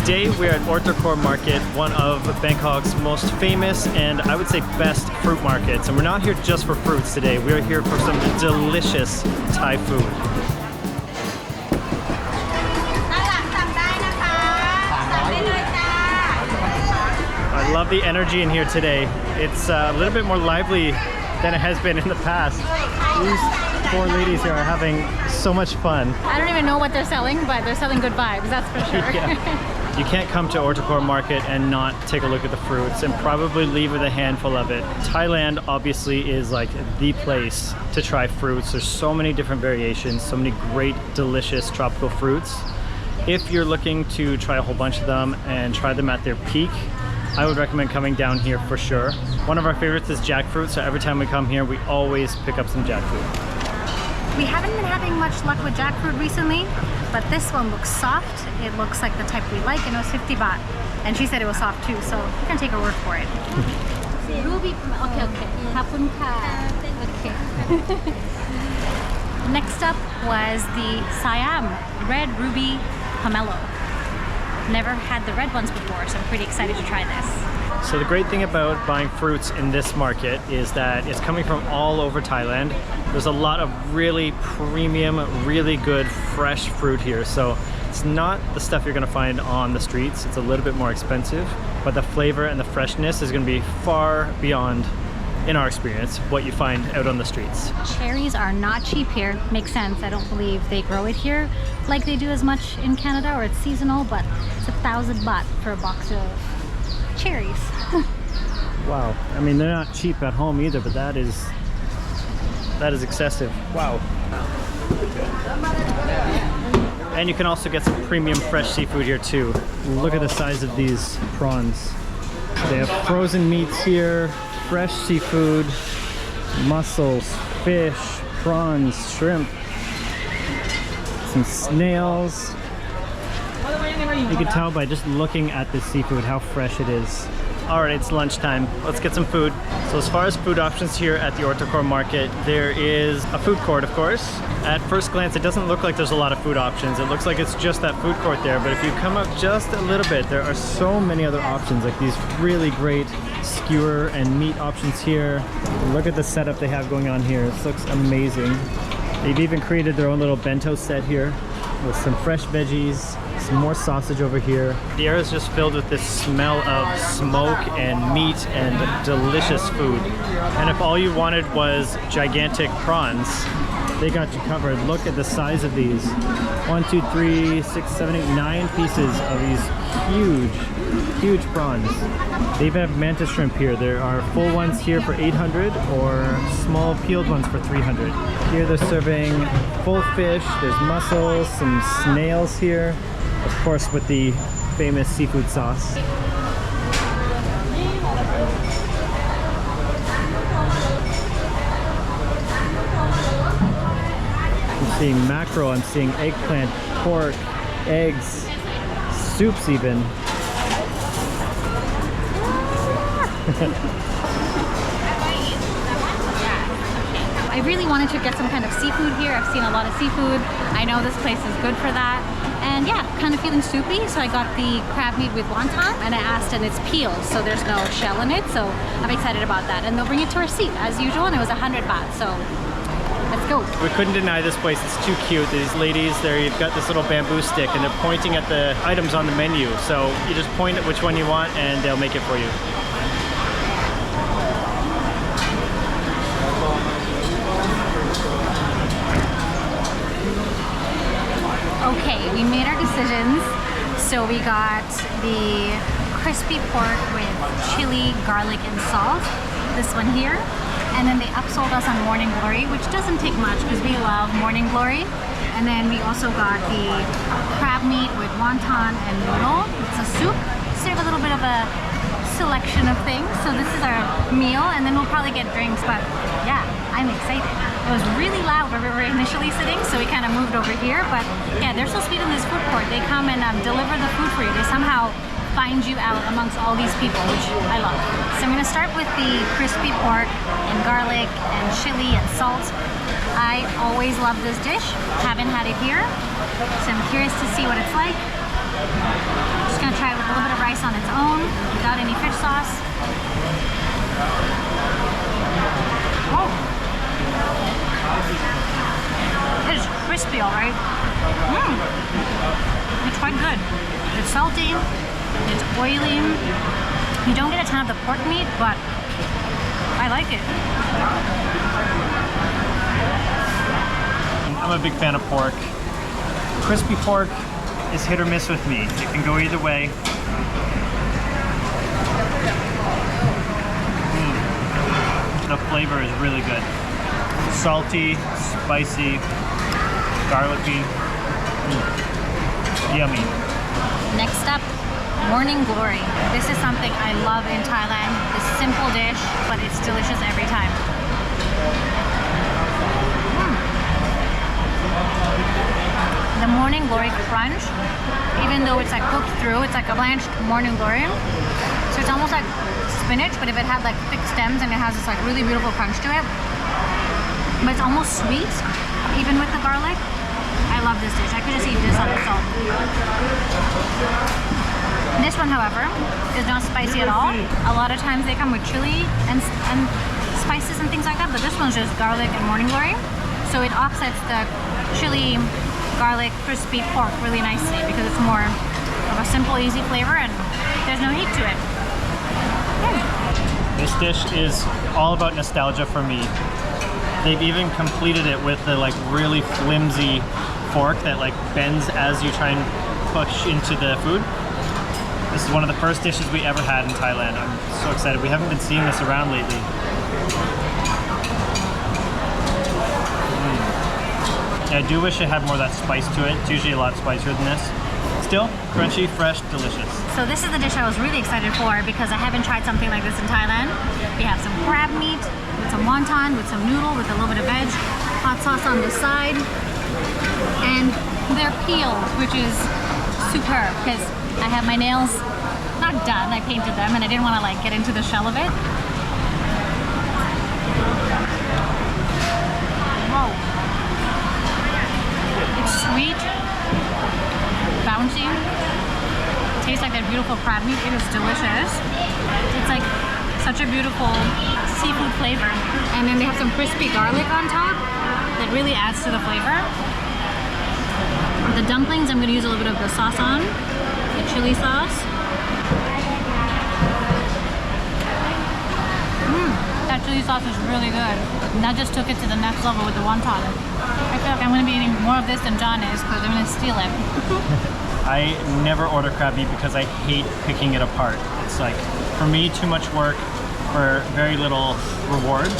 Today we're at Or Tor Kor Market, one of Bangkok's most famous and I would say best fruit markets. And we're not here just for fruits today, we're here for some delicious Thai food. I love the energy in here today. It's a little bit more lively than it has been in the past. These four ladies here are having so much fun. I don't even know what they're selling, but they're selling good vibes, that's for sure. Yeah. You can't come to Or Tor Kor Market and not take a look at the fruits and probably leave with a handful of it. Thailand obviously is like the place to try fruits. There's so many different variations, so many great, delicious tropical fruits. If you're looking to try a whole bunch of them and try them at their peak, I would recommend coming down here for sure. One of our favorites is jackfruit, so every time we come here, we always pick up some jackfruit. We haven't been having much luck with jackfruit recently, but this one looks soft. It looks like the type we like, and it was 50 baht. And she said it was soft too, so you can take her word for it. Ruby, okay. Okay. Next up was the Siam Red Ruby Pomelo. Never had the red ones before, so I'm pretty excited to try this. So the great thing about buying fruits in this market is that it's coming from all over Thailand. There's a lot of really premium, really good fresh fruit here. So it's not the stuff you're gonna find on the streets. It's a little bit more expensive, but the flavor and the freshness is gonna be far beyond, in our experience, what you find out on the streets. Cherries are not cheap here. Makes sense. I don't believe they grow it here like they do as much in Canada, or it's seasonal, but it's 1,000 baht for a box of cherries. Wow. I mean, they're not cheap at home either, but that is excessive. Wow. And you can also get some premium fresh seafood here too. Look at the size of these prawns. They have frozen meats here, fresh seafood, mussels, fish, prawns, shrimp, some snails. You can tell by just looking at this seafood how fresh it is. Alright, it's lunchtime. Let's get some food. So as far as food options here at the Or Tor Kor Market, there is a food court, of course. At first glance, it doesn't look like there's a lot of food options. It looks like it's just that food court there, but if you come up just a little bit, there are so many other options, like these really great skewer and meat options here. Look at the setup they have going on here. This looks amazing. They've even created their own little bento set here with some fresh veggies, some more sausage over here. The air is just filled with this smell of smoke and meat and delicious food. And if all you wanted was gigantic prawns, they got you covered. Look at the size of these. 1, 2, 3, 6, 7, 8, 9 pieces of these huge prawns. They even have mantis shrimp here. There are full ones here for 800 or small peeled ones for 300. Here they're serving full fish. There's mussels, some snails here. Of course, with the famous seafood sauce. I'm seeing mackerel, I'm seeing eggplant, pork, eggs, soups even. I really wanted to get some kind of seafood here. I've seen a lot of seafood. I know this place is good for that. And yeah, kind of feeling soupy, so I got the crab meat with wonton, and I asked, and it's peeled, so there's no shell in it, so I'm excited about that. And they'll bring it to our seat as usual, and it was 100 baht, so let's go. We couldn't deny this place. It's too cute. These ladies there, you've got this little bamboo stick, and they're pointing at the items on the menu. So you just point at which one you want, and they'll make it for you. Okay, we made our decisions. So we got the crispy pork with chili, garlic, and salt. This one here. And then they upsold us on Morning Glory, which doesn't take much because we love Morning Glory. And then we also got the crab meat with wonton and noodle. It's a soup. So we have a little bit of a selection of things. So this is our meal, and then we'll probably get drinks. But yeah, I'm excited. It was really loud where we were initially sitting, so we kind of moved over here. But yeah, they're so sweet in this food court. They come and deliver the food for you. They somehow find you out amongst all these people, which I love. So I'm gonna start with the crispy pork and garlic and chili and salt. I always love this dish. Haven't had it here, so I'm curious to see what it's like. Just gonna try it with a little bit of rice on its own, without any fish sauce. Oh! It is crispy, alright. It's quite good. It's salty, it's oily. You don't get a ton of the pork meat, but I like it. I'm a big fan of pork. Crispy pork is hit or miss with me. It can go either way. The flavor is really good. Salty, spicy, garlicky. Yummy. Next up, morning glory. This is something I love in Thailand. It's a simple dish, but it's delicious every time. The morning glory crunch, even though it's like cooked through, it's like a blanched morning glory. So it's almost like spinach, but if it had like thick stems and it has this like really beautiful crunch to it. But it's almost sweet, even with the garlic. I love this dish. I could just eat this on its own. This one, however, is not spicy at all. A lot of times they come with chili and spices and things like that, but this one's just garlic and morning glory. So it offsets the chili, garlic, crispy pork really nicely because it's more of a simple, easy flavor and there's no heat to it. This dish is all about nostalgia for me. They've even completed it with the like really flimsy fork that like bends as you try and push into the food. This is one of the first dishes we ever had in Thailand. I'm so excited. We haven't been seeing this around lately. I do wish it had more of that spice to it. It's usually a lot spicier than this. Still, crunchy, fresh, delicious. So this is the dish I was really excited for because I haven't tried something like this in Thailand. We have some crab meat with some wonton, with some noodle, with a little bit of veg, hot sauce on the side, and they're peeled, which is superb because I have my nails not done. I painted them and I didn't want to like get into the shell of it. Whoa. It's sweet, bouncy, tastes like that beautiful crab meat. It is delicious. It's like such a beautiful seafood flavor. And then they have some crispy garlic on top that really adds to the flavor. The dumplings, I'm going to use a little bit of the sauce on, the chili sauce. That chili sauce is really good. And that just took it to the next level with the wonton. I feel like I'm going to be eating more of this than John is because I'm going to steal it. I never order crab meat because I hate picking it apart. It's like, for me, too much work for very little reward.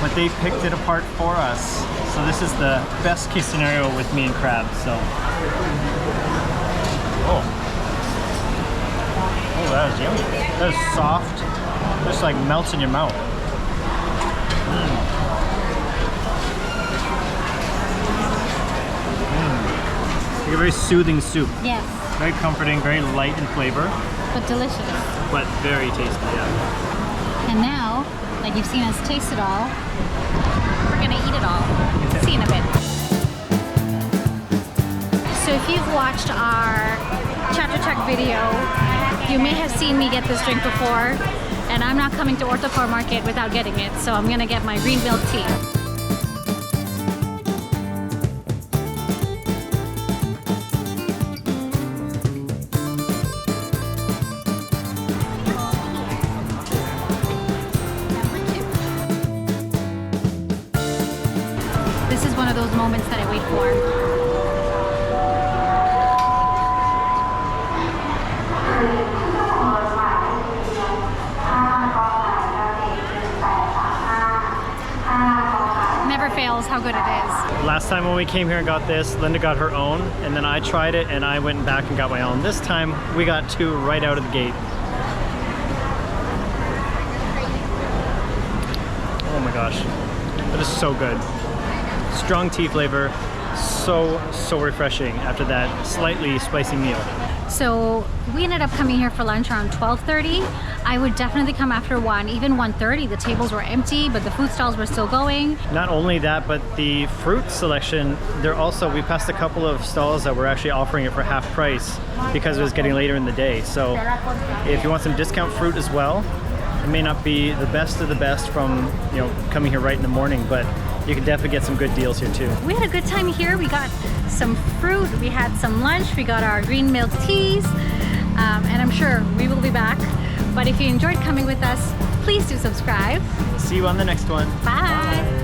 But they picked it apart for us. So this is the best case scenario with me and crab, so. Oh, that is yummy. That is soft. Just like melts in your mouth. Like a very soothing soup. Yes. Very comforting, very light in flavor. But delicious. But very tasty, yeah. And now, like you've seen us taste it all, we're gonna eat it all. See you in a bit. So if you've watched our Chatuchak video, you may have seen me get this drink before, and I'm not coming to Or Tor Kor Market without getting it, so I'm gonna get my green milk tea. This is one of those moments that I wait for. Never fails how good it is. Last time when we came here and got this, Linda got her own, and then I tried it and I went back and got my own. This time we got two right out of the gate. Oh my gosh, that is so good. Strong tea flavor, so refreshing after that slightly spicy meal. So we ended up coming here for lunch around 12:30. I would definitely come after 1, even 1:30. The tables were empty, but the food stalls were still going. Not only that, but the fruit selection, we passed a couple of stalls that were actually offering it for half price because it was getting later in the day. So if you want some discount fruit as well, it may not be the best of the best from, coming here right in the morning, but you can definitely get some good deals here too. We had a good time here. We got some fruit, we had some lunch, we got our green milk teas, and I'm sure we will be back. But if you enjoyed coming with us, please do subscribe. See you on the next one. Bye.